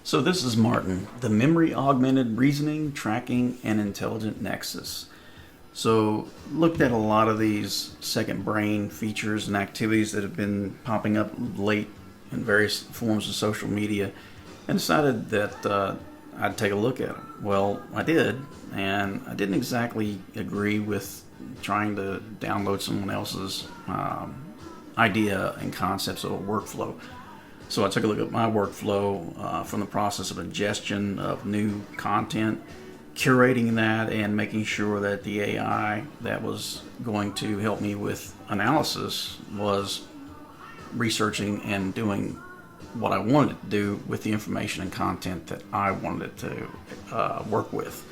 So this is Martin, the memory augmented reasoning, tracking, and intelligent nexus. So looked at a lot of these second brain features and activities that have been popping up late in various forms of social media and decided that I'd take a look at them. Well, I did, and I didn't exactly agree with trying to download someone else's idea and concepts of a workflow. So I took a look at my workflow from the process of ingestion of new content, curating that, and making sure that the AI that was going to help me with analysis was researching and doing what I wanted it to do with the information and content that I wanted it to work with.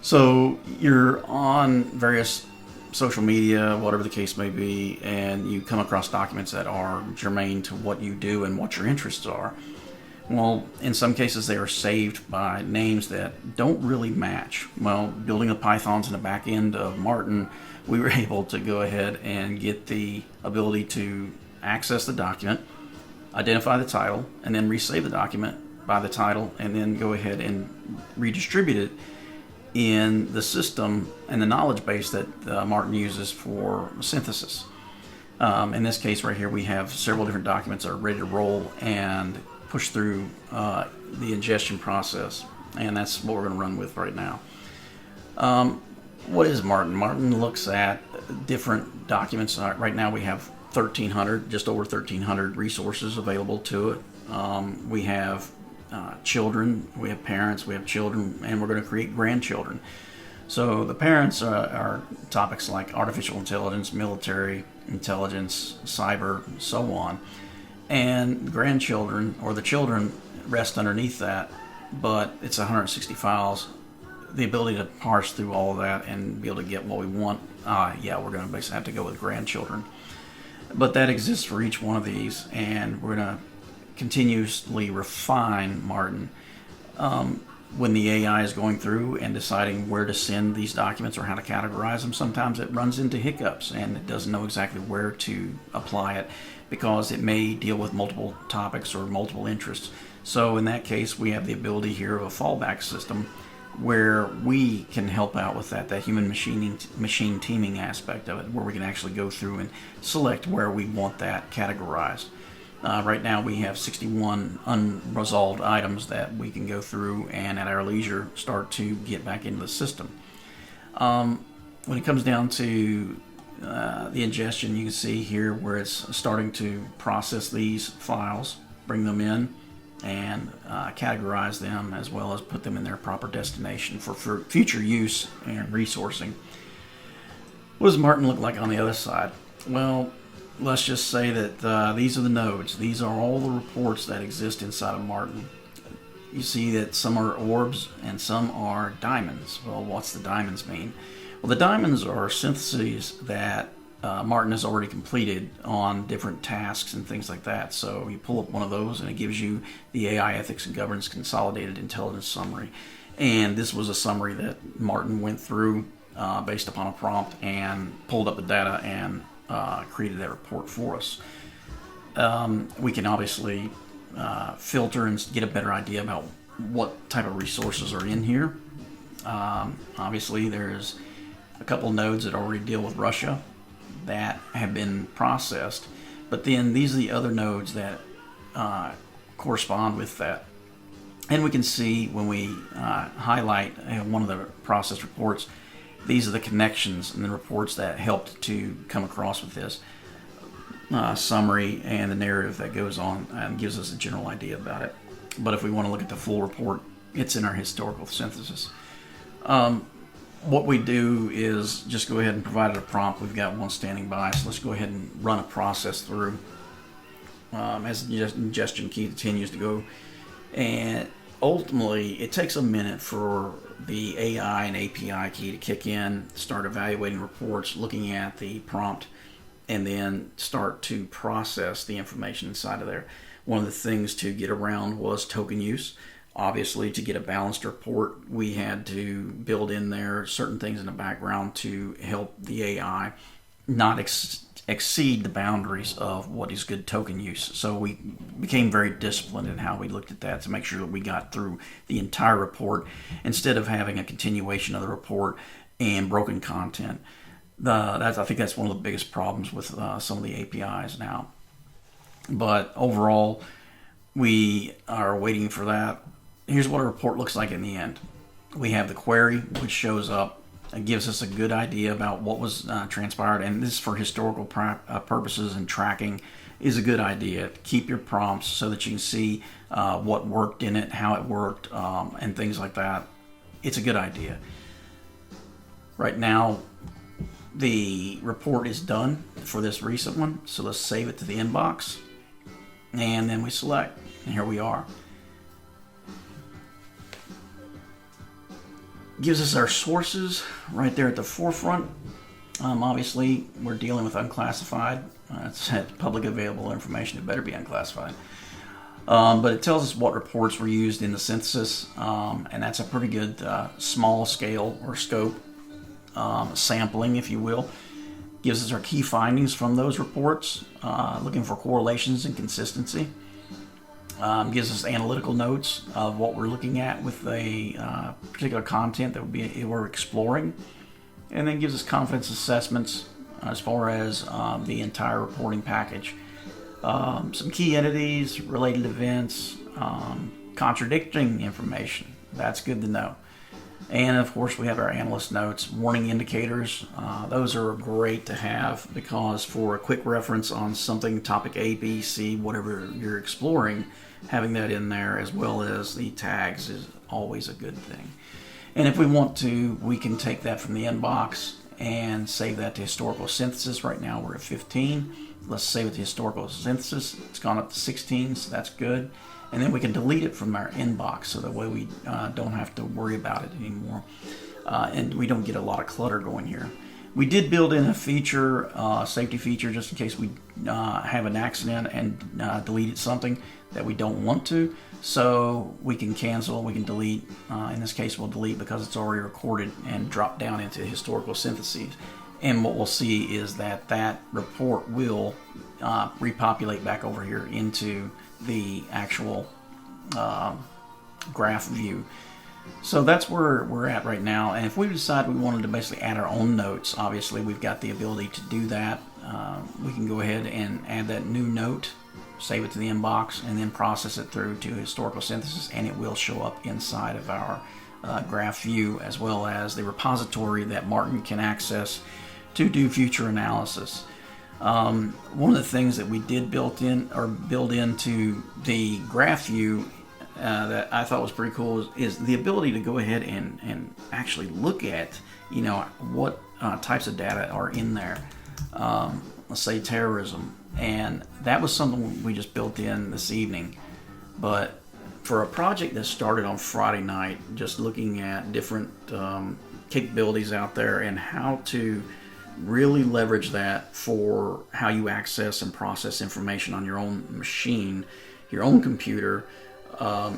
So you're on various social media, whatever the case may be, and you come across documents that are germane to what you do and what your interests are. Well, in some cases they are saved by names that don't really match. Well, building the Pythons in the back end of Martin, we were able to go ahead and get the ability to access the document, identify the title, and then resave the document by the title, and then go ahead and redistribute it in the system and the knowledge base that Martin uses for synthesis. In this case right here, we have several different documents that are ready to roll and push through the ingestion process, and that's what we're going to run with right now. What is Martin? Martin looks at different documents. Right now we have 1,300, just over 1,300 resources available to it. We have children, we have parents, we have children, and we're going to create grandchildren. So the parents are topics like artificial intelligence, military intelligence, cyber, so on. And grandchildren, or the children, rest underneath that, but it's 160 files. The ability to parse through all of that and be able to get what we want, we're going to basically have to go with grandchildren. But that exists for each one of these, and we're going to continuously refine Martin. When the AI is going through and deciding where to send these documents or how to categorize them, sometimes it runs into hiccups and it doesn't know exactly where to apply it because it may deal with multiple topics or multiple interests. So in that case, we have the ability here of a fallback system where we can help out with that human machine teaming aspect of it, where we can actually go through and select where we want that categorized. Right now we have 61 unresolved items that we can go through and at our leisure start to get back into the system. When it comes down to the ingestion, you can see here where it's starting to process these files, bring them in, and categorize them as well as put them in their proper destination for future use and resourcing. What does Martin look like on the other side? Well, let's just say that these are the nodes. These are all the reports that exist inside of Martin. You see that some are orbs and some are diamonds. Well, what's the diamonds mean? Well, the diamonds are syntheses that Martin has already completed on different tasks and things like that. So you pull up one of those and it gives you the AI Ethics and Governance Consolidated Intelligence Summary. And this was a summary that Martin went through based upon a prompt and pulled up the data and created that report for us. We can obviously filter and get a better idea about what type of resources are in here. Obviously, there's a couple nodes that already deal with Russia that have been processed, but then these are the other nodes that correspond with that. And we can see when we highlight one of the process reports, these are the connections and the reports that helped to come across with this summary and the narrative that goes on and gives us a general idea about it. But if we want to look at the full report, it's in our historical synthesis. What we do is just go ahead and provide it a prompt. We've got one standing by, so let's go ahead and run a process through as the ingestion key continues to go. And ultimately, it takes a minute for the AI and API key to kick in, start evaluating reports, looking at the prompt, and then start to process the information inside of there. One of the things to get around was token use. Obviously, to get a balanced report, we had to build in there certain things in the background to help the AI not exceed the boundaries of what is good token use. So we became very disciplined in how we looked at that to make sure that we got through the entire report instead of having a continuation of the report and broken content. I think that's one of the biggest problems with some of the APIs now. But overall, we are waiting for that. Here's what a report looks like in the end. We have the query, which shows up. It gives us a good idea about what was transpired, and this for historical purposes and tracking is a good idea. Keep your prompts so that you can see what worked in it, how it worked, and things like that. It's a good idea. Right now, the report is done for this recent one, so let's save it to the inbox, and then we select, and here we are. Gives us our sources right there at the forefront. Obviously, we're dealing with unclassified. It's public available information. It better be unclassified. But it tells us what reports were used in the synthesis, and that's a pretty good small scale or scope sampling, if you will. Gives us our key findings from those reports, looking for correlations and consistency. Gives us analytical notes of what we're looking at with a particular content that we're exploring, and then gives us confidence assessments as far as the entire reporting package. Some key entities, related events, contradicting information. That's good to know. And of course, we have our analyst notes, warning indicators. Those are great to have because for a quick reference on something, topic A, B, C, whatever you're exploring, having that in there as well as the tags is always a good thing. And if we want to, we can take that from the inbox and save that to historical synthesis. Right now we're at 15. Let's save it to historical synthesis. It's gone up to 16, so that's good. And then we can delete it from our inbox so that way we don't have to worry about it anymore. And we don't get a lot of clutter going here. We did build in a feature, safety feature, just in case we have an accident and deleted something that we don't want to. So we can cancel, we can delete. In this case, we'll delete because it's already recorded and dropped down into historical syntheses. And what we'll see is that that report will repopulate back over here into the actual graph view. So that's where we're at right now. And if we decide we wanted to basically add our own notes, obviously we've got the ability to do that. We can go ahead and add that new note, save it to the inbox, and then process it through to historical synthesis, and it will show up inside of our graph view as well as the repository that Martin can access to do future analysis. One of the things that we did build into the graph view that I thought was pretty cool is the ability to go ahead and actually look at, what types of data are in there. Let's say terrorism, and that was something we just built in this evening. But for a project that started on Friday night, just looking at different capabilities out there and how to really leverage that for how you access and process information on your own machine, your own computer.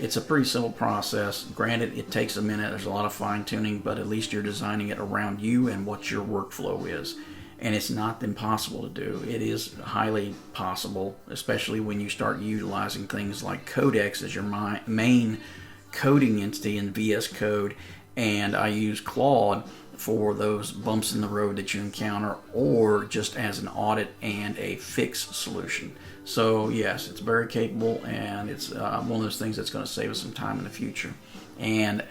It's a pretty simple process. Granted, it takes a minute. There's a lot of fine-tuning, but at least you're designing it around you and what your workflow is. And it's not impossible to do. It is highly possible, especially when you start utilizing things like Codex as your main coding entity in VS Code, and I use Claude for those bumps in the road that you encounter, or just as an audit and a fix solution. So yes, it's very capable, and it's one of those things that's going to save us some time in the future. And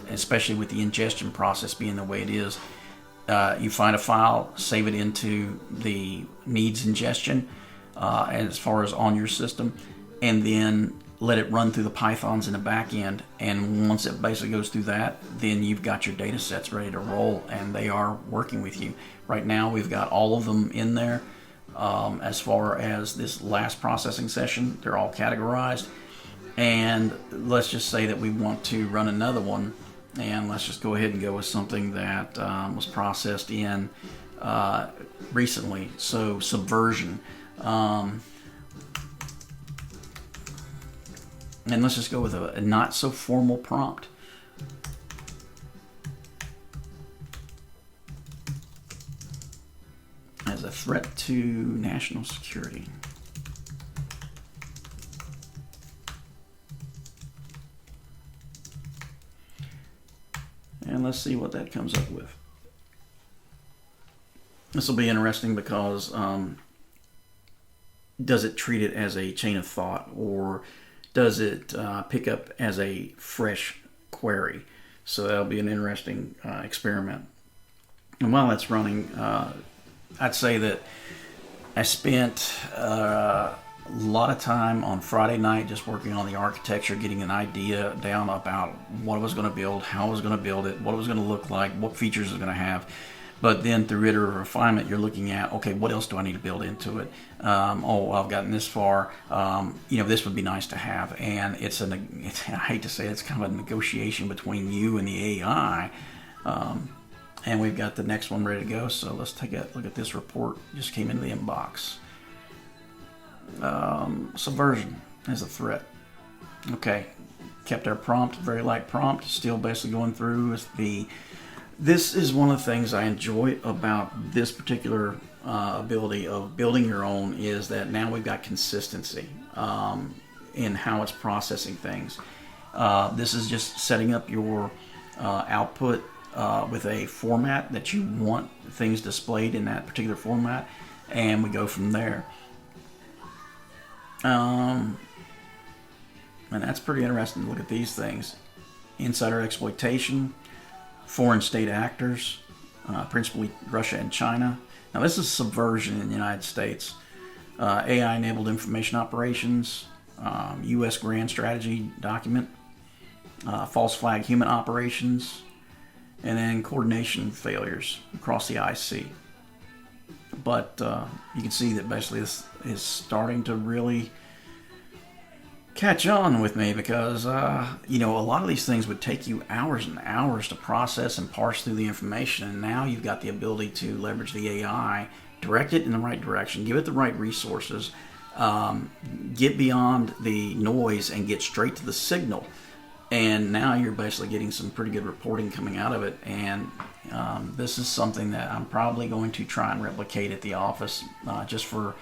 especially with the ingestion process being the way it is, you find a file, save it into the needs ingestion as far as on your system, and then let it run through the Pythons in the back end. And once it basically goes through that, then you've got your data sets ready to roll, and they are working with you. Right now, we've got all of them in there. As far as this last processing session, they're all categorized. And let's just say that we want to run another one, and let's just go ahead and go with something that was processed in recently. So subversion. And let's just go with a not so formal prompt. As a threat to national security. And let's see what that comes up with. This will be interesting because does it treat it as a chain of thought, or does it pick up as a fresh query? So that'll be an interesting experiment. And while that's running, I'd say that I spent a lot of time on Friday night just working on the architecture, getting an idea down about what I was going to build, how I was going to build it, what it was going to look like, what features it was going to have. But then through iterative refinement, you're looking at, okay, what else do I need to build into it? I've gotten this far. This would be nice to have. And I hate to say it, it's kind of a negotiation between you and the AI. And we've got the next one ready to go. So let's take a look at this report. Just came into the inbox. Subversion as a threat. Okay, kept our prompt, very light prompt. Still basically going through with this is one of the things I enjoy about this particular ability of building your own, is that now we've got consistency in how it's processing things. This is just setting up your output with a format that you want things displayed in that particular format, and we go from there. And that's pretty interesting to look at these things. Insider exploitation, foreign state actors, principally Russia and China. Now this is subversion in the United States. AI-enabled information operations, U.S. grand strategy document, false flag human operations, and then coordination failures across the IC. But you can see that basically this is starting to really catch on with me, because a lot of these things would take you hours and hours to process and parse through the information, and now you've got the ability to leverage the AI, direct it in the right direction, give it the right resources, get beyond the noise and get straight to the signal. And now you're basically getting some pretty good reporting coming out of it. And this is something that I'm probably going to try and replicate at the office, just for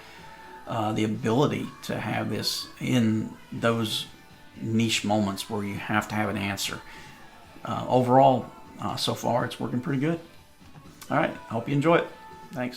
the ability to have this in those niche moments where you have to have an answer. Overall, so far it's working pretty good. All right, I hope you enjoy it. Thanks.